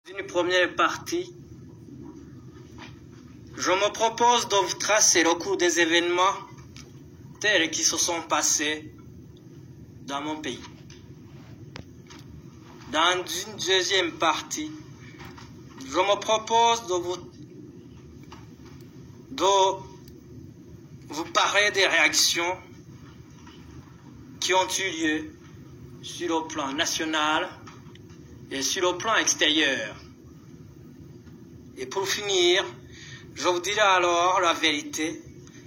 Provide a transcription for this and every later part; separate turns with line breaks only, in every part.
Une première partie, je me propose de vous tracer le cours des événements tels qu'ils se sont passés dans mon pays. Dans une deuxième partie, je me propose de vous parler des réactions qui ont eu lieu sur le plan national et sur le plan extérieur. Et pour finir, je vous dirai alors la vérité,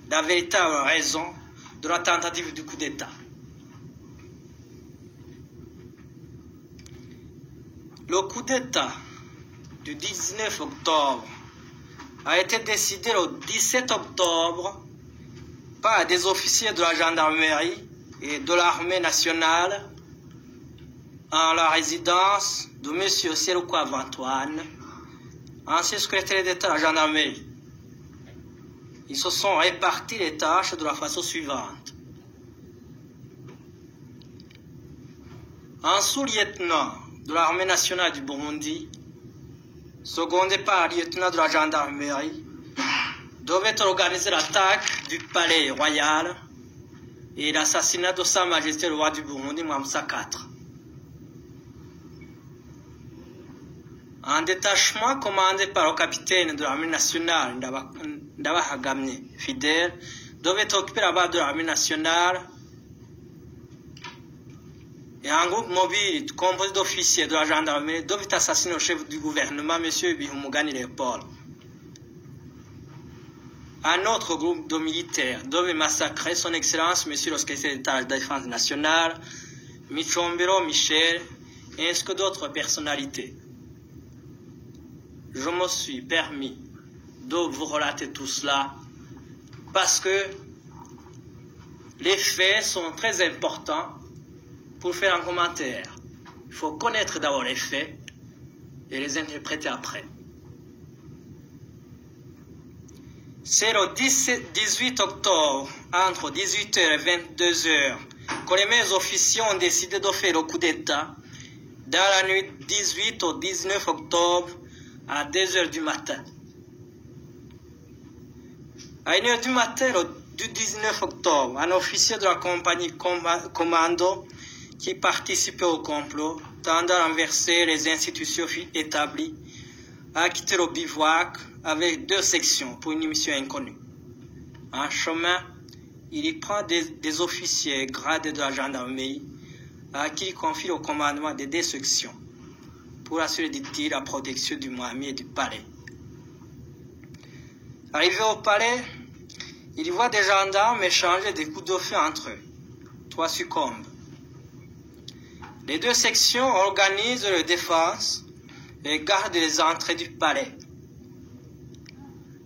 la véritable raison de la tentative du coup d'État. Le coup d'État du 19 octobre a été décidé le 17 octobre par des officiers de la gendarmerie et de l'armée nationale en la résidence de M. Seloukouav Antoine, ancien secrétaire d'État à la gendarmerie. Ils se sont répartis les tâches de la façon suivante. Un sous-lieutenant de l'armée nationale du Burundi, secondé par un lieutenant de la gendarmerie, devait organiser l'attaque du palais royal et l'assassinat de Sa Majesté le roi du Burundi, Mwamsa IV. Un détachement commandé par le capitaine de l'armée nationale, Ndabahagamye Fidèle, devait occuper la base de l'armée nationale et un groupe mobile composé d'officiers de la gendarmerie devait assassiner le chef du gouvernement, M. Bihumugani Léopold. Un autre groupe de militaires devait massacrer son Excellence, M. le secrétaire d'État de la Défense nationale, Michombero Michel, ainsi que d'autres personnalités. Je me suis permis de vous relater tout cela parce que les faits sont très importants pour faire un commentaire. Il faut connaître d'abord les faits et les interpréter après. C'est le 18 octobre, entre 18h et 22h, que les mêmes officiers ont décidé de faire le coup d'État dans la nuit 18 au 19 octobre à 2h du matin. À 1h du matin du 19 octobre, un officier de la compagnie commando qui participait au complot, tendant à renverser les institutions établies, a quitté le bivouac avec 2 sections pour une mission inconnue. En chemin, il y prend des officiers gradés de la gendarmerie à qui il confie le commandement des 2 sections pour assurer, dit-il, la protection du Mohamed et du palais. Arrivé au palais, il voit des gendarmes échanger des coups de feu entre eux. 3 succombent. Les 2 sections organisent leur défense et gardent les entrées du palais.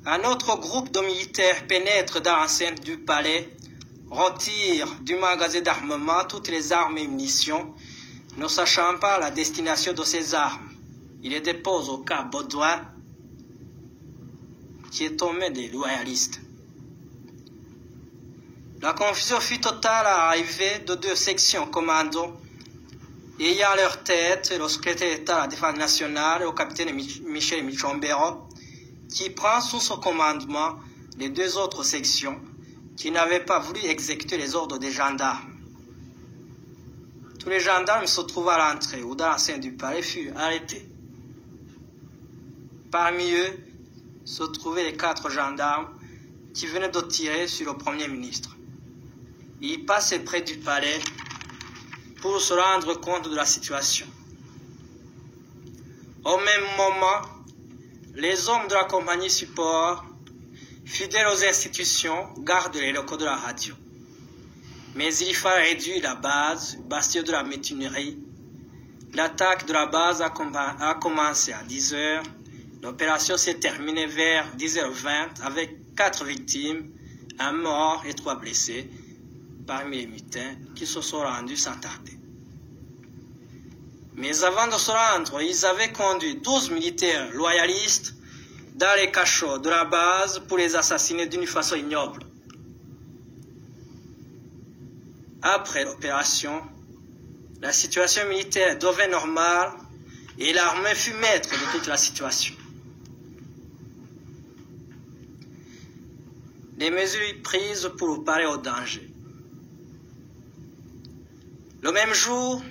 Un autre groupe de militaires pénètre dans l'enceinte du palais, retire du magasin d'armement toutes les armes et munitions, ne sachant pas la destination de ces armes. Il les dépose au cas Baudouin, qui est aux mains des loyalistes. La confusion fut totale à l'arrivée de 2 sections commando, ayant à leur tête le secrétaire d'État à la Défense nationale, le capitaine Michel Michombero, qui prend sous son commandement les 2 autres sections qui n'avaient pas voulu exécuter les ordres des gendarmes. Tous les gendarmes se trouvant à l'entrée ou dans l'enceinte du palais furent arrêtés. Parmi eux se trouvaient les 4 gendarmes qui venaient de tirer sur le Premier ministre. Ils passaient près du palais pour se rendre compte de la situation. Au même moment, les hommes de la compagnie support, fidèles aux institutions, gardent les locaux de la radio. Mais il fallait réduire la base, bastion de la mutinerie. L'attaque de la base a commencé à 10h. L'opération s'est terminée vers 10h20 avec 4 victimes, un mort et 3 blessés, parmi les mutins qui se sont rendus sans tarder. Mais avant de se rendre, ils avaient conduit 12 militaires loyalistes dans les cachots de la base pour les assassiner d'une façon ignoble. Après l'opération, la situation militaire devint normale et l'armée fut maître de toute la situation. Les mesures prises pour parer au danger. Le même jour,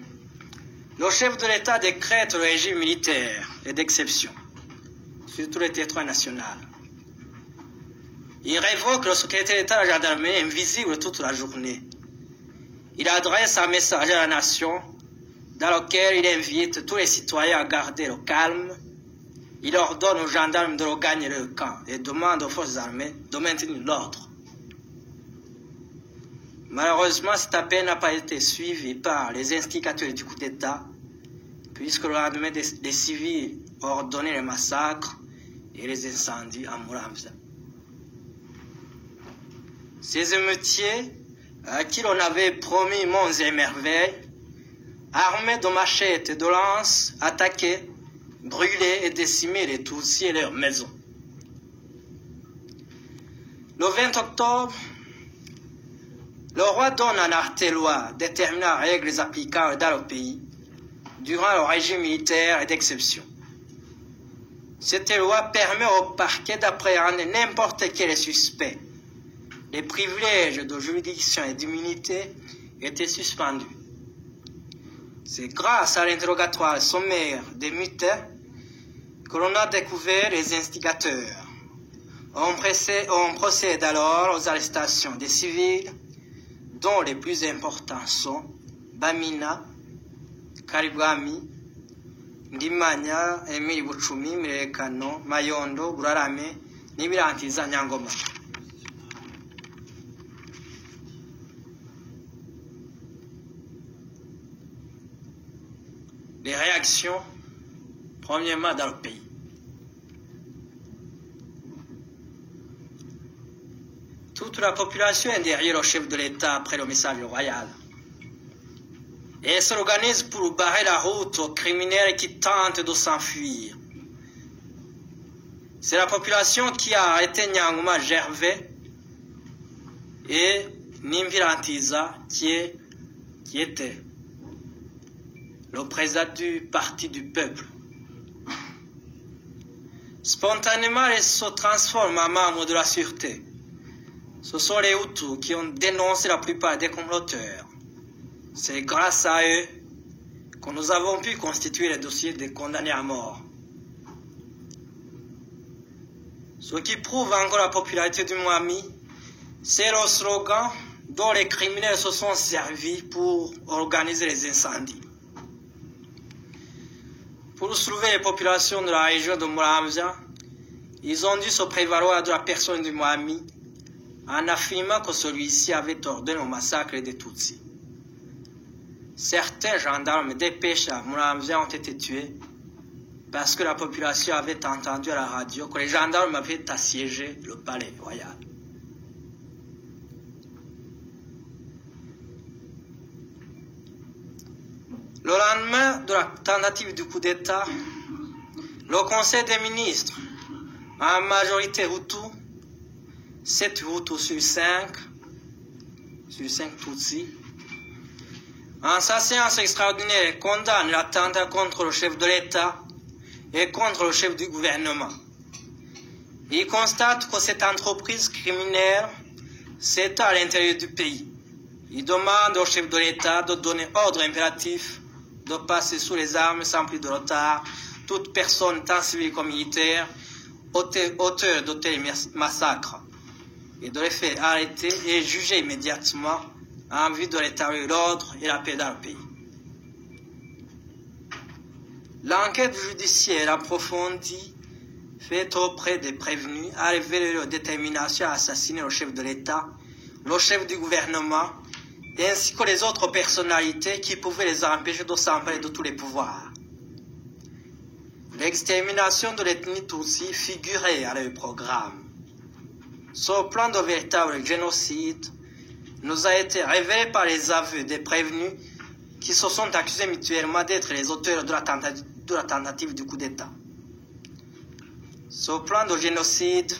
le chef de l'État décrète le régime militaire et d'exception sur tout le territoire national. Il révoque le secrétaire d'État de la gendarmerie invisible toute la journée. Il adresse un message à la nation dans lequel il invite tous les citoyens à garder le calme. Il ordonne aux gendarmes de regagner leur camp et demande aux forces armées de maintenir l'ordre. Malheureusement, cet appel n'a pas été suivi par les instigateurs du coup d'État, puisque le lendemain, des civils ont ordonné les massacres et les incendies à Muramvya. Ces émeutiers, à qui l'on avait promis monts et merveilles, armés de machettes et de lances, attaquaient, brûlaient et décimaient les Tutsis et leurs maisons. Le 20 octobre, le roi donne un arrêté-loi déterminant les règles applicables dans le pays durant le régime militaire et d'exception. Cette loi permet au parquet d'appréhender n'importe quel suspect. Les privilèges de juridiction et d'immunité étaient suspendus. C'est grâce à l'interrogatoire sommaire des mutins que l'on a découvert les instigateurs. On procède alors aux arrestations des civils, dont les plus importants sont Bamina, Karibwami, Ndimanya, Emile Buchumi, Mirekano, Mayondo, Burarame, Nibirantiza Nyangoma. Les réactions, premièrement dans le pays. Toute la population est derrière le chef de l'État après le message royal. Et elle s'organise pour barrer la route aux criminels qui tentent de s'enfuir. C'est la population qui a arrêté Nyangoma Gervais et Nimbirantiza qui était le président du Parti du Peuple. Spontanément, ils se transforment en membres de la sûreté. Ce sont les Hutus qui ont dénoncé la plupart des comploteurs. C'est grâce à eux que nous avons pu constituer les dossiers des condamnés à mort. Ce qui prouve encore la popularité du Mwami, c'est le slogan dont les criminels se sont servis pour organiser les incendies. Pour soulever les populations de la région de Muramvya, ils ont dû se prévaloir de la personne du Mwami en affirmant que celui-ci avait ordonné le massacre des Tutsis. Certains gendarmes dépêchés à Muramvya ont été tués parce que la population avait entendu à la radio que les gendarmes avaient assiégé le palais royal. Le lendemain de la tentative du coup d'État, le Conseil des ministres, en majorité Hutu, 7 Hutus sur 5 Tutsis, en sa séance extraordinaire, condamne l'attentat contre le chef de l'État et contre le chef du gouvernement. Il constate que cette entreprise criminelle s'étend à l'intérieur du pays. Il demande au chef de l'État de donner ordre impératif de passer sous les armes sans plus de retard toute personne tant civile que militaire auteur de tels massacres et de les faire arrêter et juger immédiatement en vue de rétablir l'ordre et la paix dans le pays. L'enquête judiciaire approfondie faite auprès des prévenus a révélé leur détermination à assassiner le chef de l'État, le chef du gouvernement, ainsi que les autres personnalités qui pouvaient les empêcher de s'emparer de tous les pouvoirs. L'extermination de l'ethnie Tutsi figurait à leur programme. Ce plan de véritable génocide nous a été révélé par les aveux des prévenus qui se sont accusés mutuellement d'être les auteurs de la tentative du coup d'État. Ce plan de génocide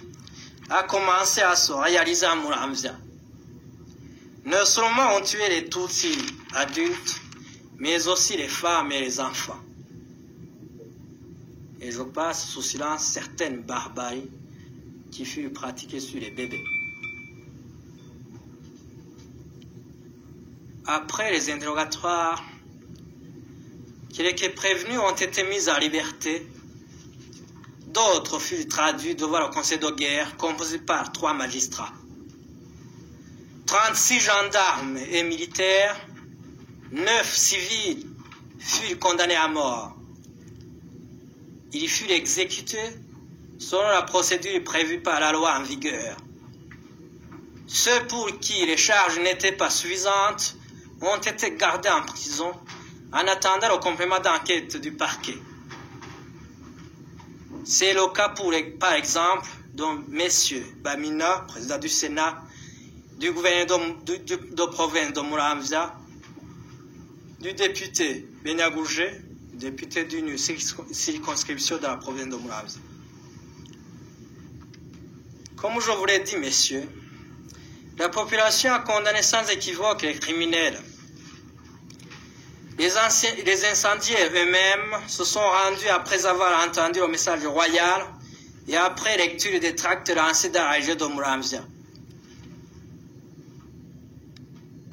a commencé à se réaliser à Muramvya. Non seulement on tué les Tutsis adultes, mais aussi les femmes et les enfants. et je passe sous silence certaines barbaries qui furent pratiquées sur les bébés. Après les interrogatoires, quelques prévenus ont été mis en liberté. D'autres furent traduits devant le conseil de guerre composé par 3 magistrats. 36 gendarmes et militaires, 9 civils furent condamnés à mort. Ils furent exécutés selon la procédure prévue par la loi en vigueur. Ceux pour qui les charges n'étaient pas suffisantes ont été gardés en prison en attendant le complément d'enquête du parquet. C'est le cas par exemple de M. Bamina, président du Sénat, du gouverneur de province de Muramvya, du député Benyagourje, député d'une circonscription de la province de Muramvya. Comme je vous l'ai dit, messieurs, la population a condamné sans équivoque les criminels. Les incendiaires eux-mêmes se sont rendus après avoir entendu le message royal et après lecture des tracts lancés dans la région de Muramvya.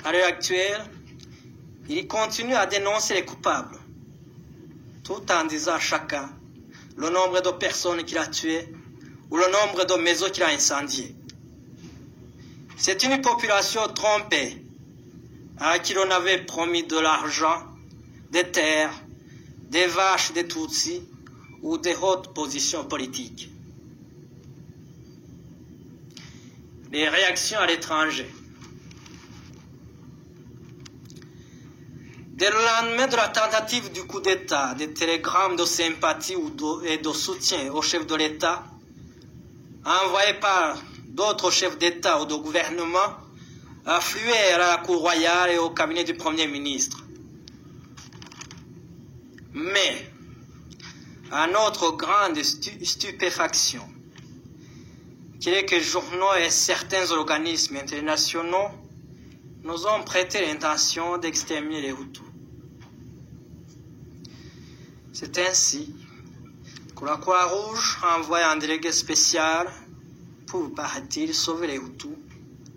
À l'heure actuelle, ils continuent à dénoncer les coupables, tout en disant à chacun le nombre de personnes qu'il a tuées ou le nombre de maisons qu'il a incendiées. C'est une population trompée à qui l'on avait promis de l'argent, des terres, des vaches, des Tutsis ou des hautes positions politiques. Les réactions à l'étranger. Dès le lendemain de la tentative du coup d'État, des télégrammes de sympathie et de soutien au chef de l'État, envoyés par d'autres chefs d'État ou de gouvernement, affluèrent à la cour royale et au cabinet du Premier ministre. Mais, à notre grande stupéfaction, quelques journaux et certains organismes internationaux nous ont prêté l'intention d'exterminer les Hutus. C'est ainsi que la Croix-Rouge a envoyé un délégué spécial pour, paraît-il, sauver les Hutus,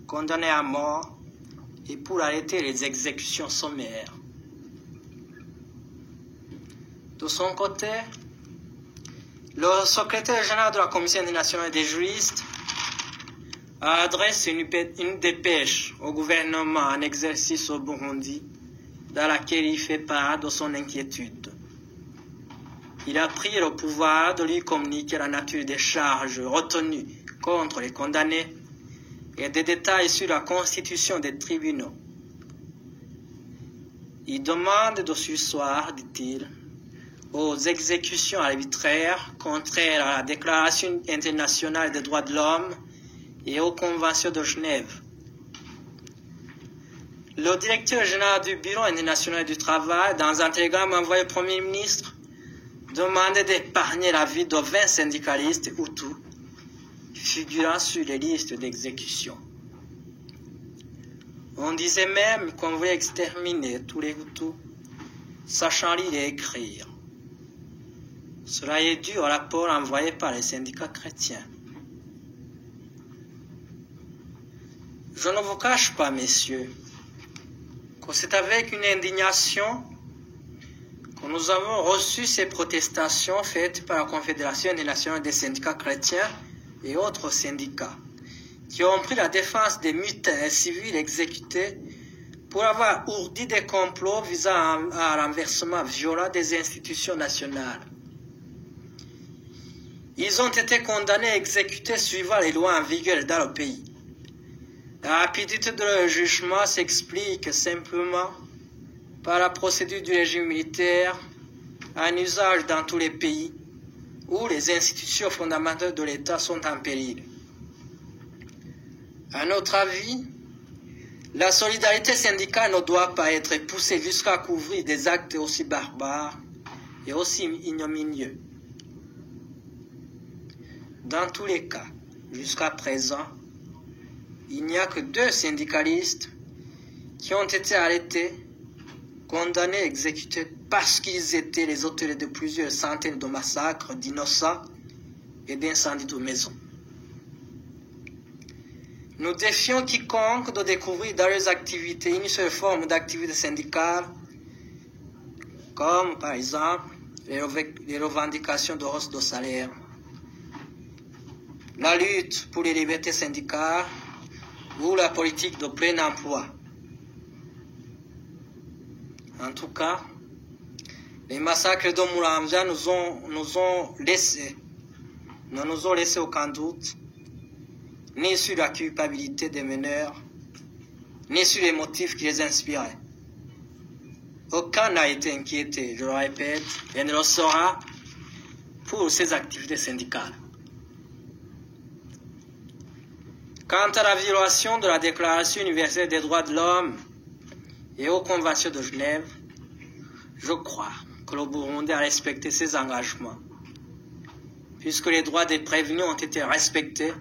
condamnés à mort, et pour arrêter les exécutions sommaires. De son côté, le secrétaire général de la Commission internationale des juristes a adressé une dépêche au gouvernement en exercice au Burundi, dans laquelle il fait part de son inquiétude. Il a pris le pouvoir de lui communiquer la nature des charges retenues contre les condamnés et des détails sur la constitution des tribunaux. Il demande de surseoir, dit-il, aux exécutions arbitraires contraires à la Déclaration internationale des droits de l'homme et aux conventions de Genève. Le directeur général du Bureau international du travail, dans un télégramme envoyé au Premier ministre, demandait d'épargner la vie de 20 syndicalistes Hutus figurant sur les listes d'exécution. On disait même qu'on voulait exterminer tous les Hutus, sachant lire et écrire. Cela est dû au rapport envoyé par les syndicats chrétiens. Je ne vous cache pas, messieurs, que c'est avec une indignation que nous avons reçu ces protestations faites par la Confédération internationale des syndicats chrétiens et autres syndicats, qui ont pris la défense des mutins civils exécutés pour avoir ourdi des complots visant à un renversement violent des institutions nationales. Ils ont été condamnés et exécutés suivant les lois en vigueur dans le pays. La rapidité de leur jugement s'explique simplement par la procédure du régime militaire, en usage dans tous les pays où les institutions fondamentales de l'État sont en péril. À notre avis, la solidarité syndicale ne doit pas être poussée jusqu'à couvrir des actes aussi barbares et aussi ignominieux. Dans tous les cas, jusqu'à présent, il n'y a que 2 syndicalistes qui ont été arrêtés, condamnés et exécutés parce qu'ils étaient les auteurs de plusieurs centaines de massacres d'innocents et d'incendies de maisons. Nous défions quiconque de découvrir dans leurs activités une seule forme d'activité syndicale, comme par exemple les revendications de hausse de salaire, la lutte pour les libertés syndicales ou la politique de plein emploi. En tout cas, les massacres de Muramvya ne nous ont laissé aucun doute, ni sur la culpabilité des meneurs, ni sur les motifs qui les inspiraient. Aucun n'a été inquiété, je le répète, et ne le sera pour ces activités syndicales. Quant à la violation de la Déclaration universelle des droits de l'homme et aux conventions de Genève, je crois que le Burundi a respecté ses engagements, puisque les droits des prévenus ont été respectés,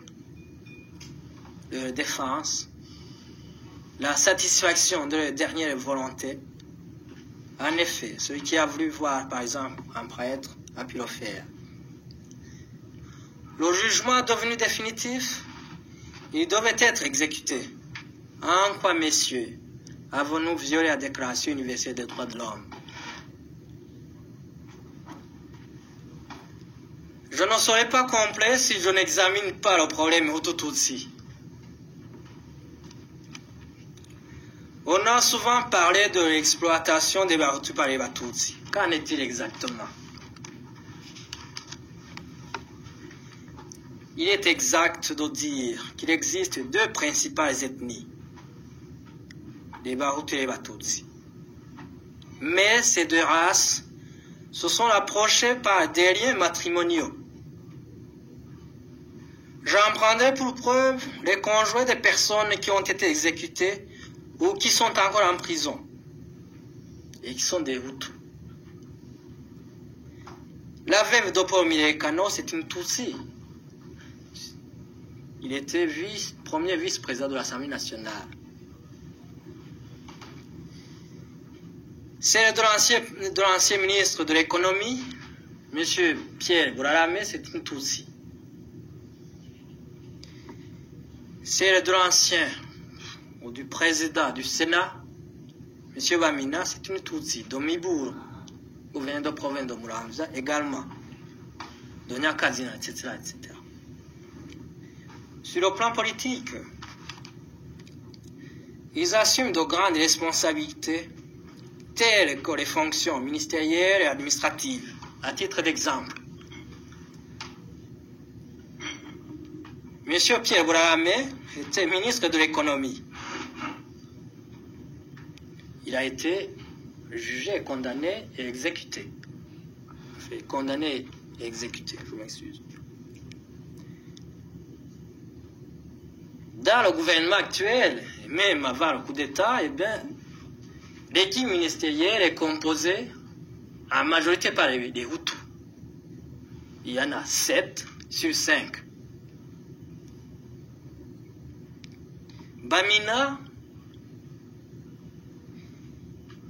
leur défense, la satisfaction de leur dernière volonté. En effet, celui qui a voulu voir, par exemple, un prêtre a pu le faire. Le jugement est devenu définitif. Il devait être exécuté. En quoi, messieurs, avons-nous violé la Déclaration universelle des droits de l'homme? Je ne serai pas complet si je n'examine pas le problème Hutu-Tutsi. On a souvent parlé de l'exploitation des Bahutu par les Batutsi. Qu'en est-il exactement? Il est exact de dire qu'il existe deux principales ethnies, les Bahutu et les Batutsi. Mais ces deux races se sont approchées par des liens matrimoniaux. J'en prendrai pour preuve les conjoints des personnes qui ont été exécutées ou qui sont encore en prison et qui sont des Hutus. La veuve de Paul Milekano, c'est une Tutsi. Il était premier vice-président de l'Assemblée nationale. C'est de l'ancien ministre de l'économie, M. Pierre Bourarame, c'est une Tutsi. C'est de l'ancien ou du président du Sénat, M. Bamina, c'est une Tutsi. De Miburu, gouverneur de province de Muramvya, également. De Nyakazina, etc., etc. Sur le plan politique, ils assument de grandes responsabilités telles que les fonctions ministérielles et administratives. À titre d'exemple, M. Pierre Bourarame était ministre de l'économie. Il a été jugé, condamné et exécuté. Condamné et exécuté, je m'excuse. Dans le gouvernement actuel, même avant le coup d'État, l'équipe ministérielle est composée en majorité par les Hutus. Il y en a 7 sur 5. Bamina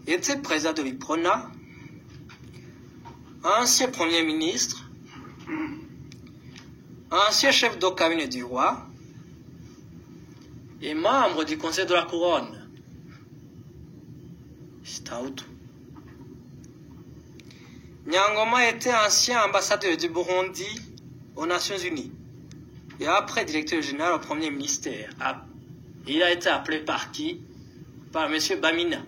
était président de l'IPRONA, ancien premier ministre, ancien chef de cabinet du roi, et membre du Conseil de la Couronne. C'est un Hutu. Nyangoma était ancien ambassadeur du Burundi aux Nations Unies et après directeur général au premier ministère. Il a été appelé par qui? Par M. Bamina.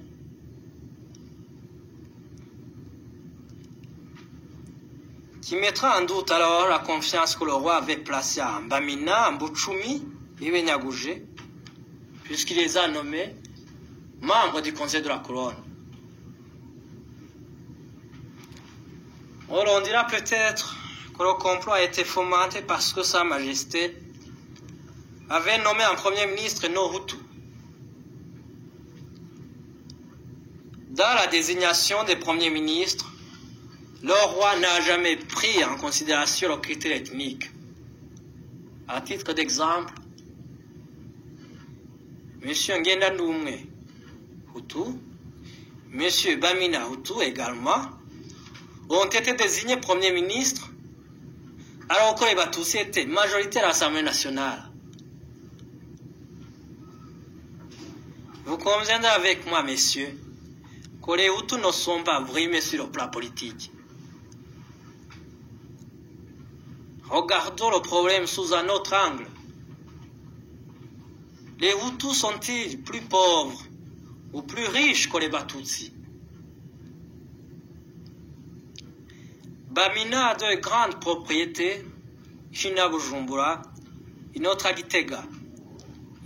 Qui mettra en doute alors la confiance que le roi avait placée en Bamina, en Buchumi et Benyagougé, puisqu'il les a nommés membres du Conseil de la Couronne. Or, on dira peut-être que le complot a été fomenté parce que Sa Majesté avait nommé un Premier ministre no Hutu. Dans la désignation des premiers ministres, le roi n'a jamais pris en considération le critère ethnique. À titre d'exemple, M. Ngenda Ndoumwe, Hutu, M. Bamina Hutu également, ont été désignés Premier ministre, alors que les Batutsi étaient majoritaires à l'Assemblée nationale. Vous conviendrez avec moi, messieurs, que les Hutus ne sont pas brimés sur le plan politique. Regardons le problème sous un autre angle. Les Hutus sont-ils plus pauvres ou plus riches que les Batutsi? Bamina a deux grandes propriétés, une à Bujumbura, une autre à Gitega,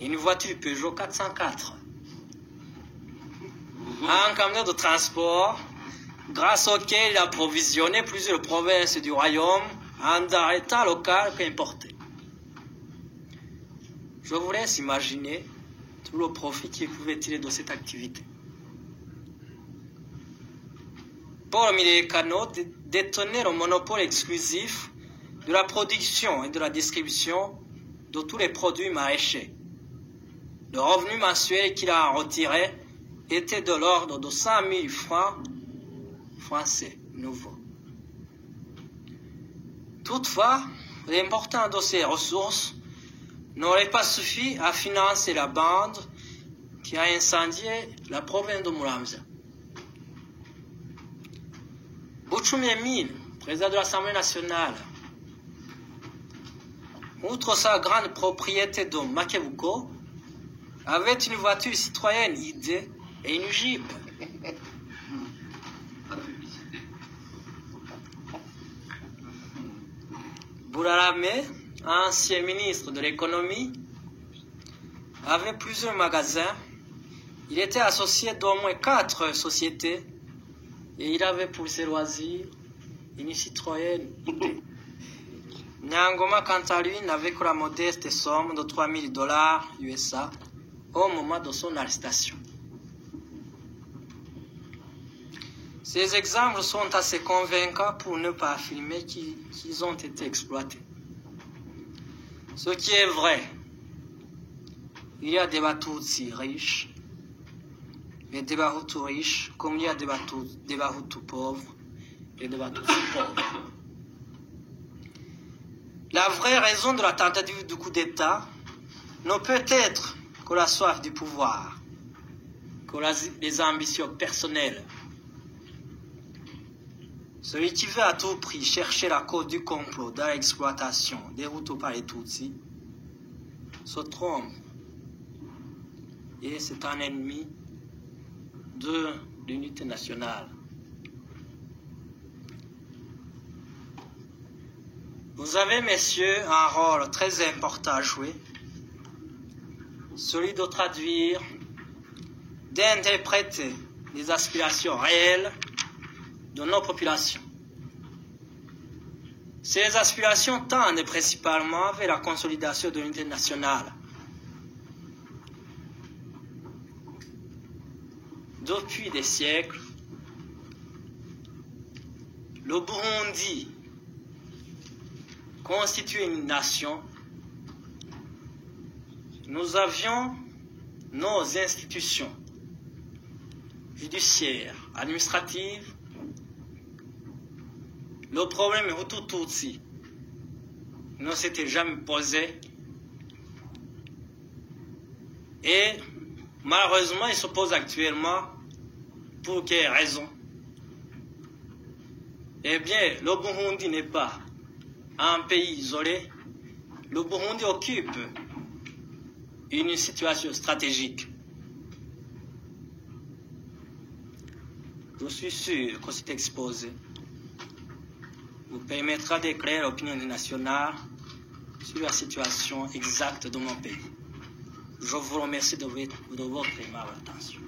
une voiture Peugeot 404. Un camion de transport, grâce auquel il a approvisionné plusieurs provinces du royaume en denrées locales qu'importées. Je vous laisse imaginer tout le profit qu'il pouvait tirer de cette activité. Paul Millet-Cano détenait le monopole exclusif de la production et de la distribution de tous les produits maraîchers. Le revenu mensuel qu'il a retiré était de l'ordre de 100 000 francs français nouveaux. Toutefois, l'importance de ces ressources n'aurait pas suffi à financer la bande qui a incendié la province de Muramvya. Buchumi Emile, président de l'Assemblée nationale, outre sa grande propriété de Makebuko, avait une voiture citoyenne ID et une Jeep. Bourarame, ancien ministre de l'économie, avait plusieurs magasins. Il était associé d'au moins 4 sociétés et il avait pour ses loisirs une Citroën ID. Nyangoma, quant à lui, n'avait que la modeste somme de $3 000 USA au moment de son arrestation. Ces exemples sont assez convaincants pour ne pas affirmer qu'ils ont été exploités. Ce qui est vrai, il y a des Batutsi riches et des Bahutu riches, comme il y a des Bahutu pauvres et des Batutsi pauvres. La vraie raison de la tentative du coup d'État ne peut être que la soif du pouvoir, que les ambitions personnelles. Celui qui veut à tout prix chercher la cause du complot dans l'exploitation des Hutus par les Tutsis se trompe. Et c'est un ennemi de l'unité nationale. Vous avez, messieurs, un rôle très important à jouer, celui de traduire, d'interpréter les aspirations réelles de nos populations. Ces aspirations tendent principalement vers la consolidation de l'unité nationale. Depuis des siècles, le Burundi constitue une nation. Nous avions nos institutions judiciaires, administratives. Le problème Hutu-Tutsi ne s'était jamais posé et malheureusement il se pose actuellement. Pour quelle raison? Eh bien, le Burundi n'est pas un pays isolé. Le Burundi occupe une situation stratégique. Je suis sûr que cet exposé vous permettra d'éclairer l'opinion nationale sur la situation exacte de mon pays. Je vous remercie de votre aimable attention.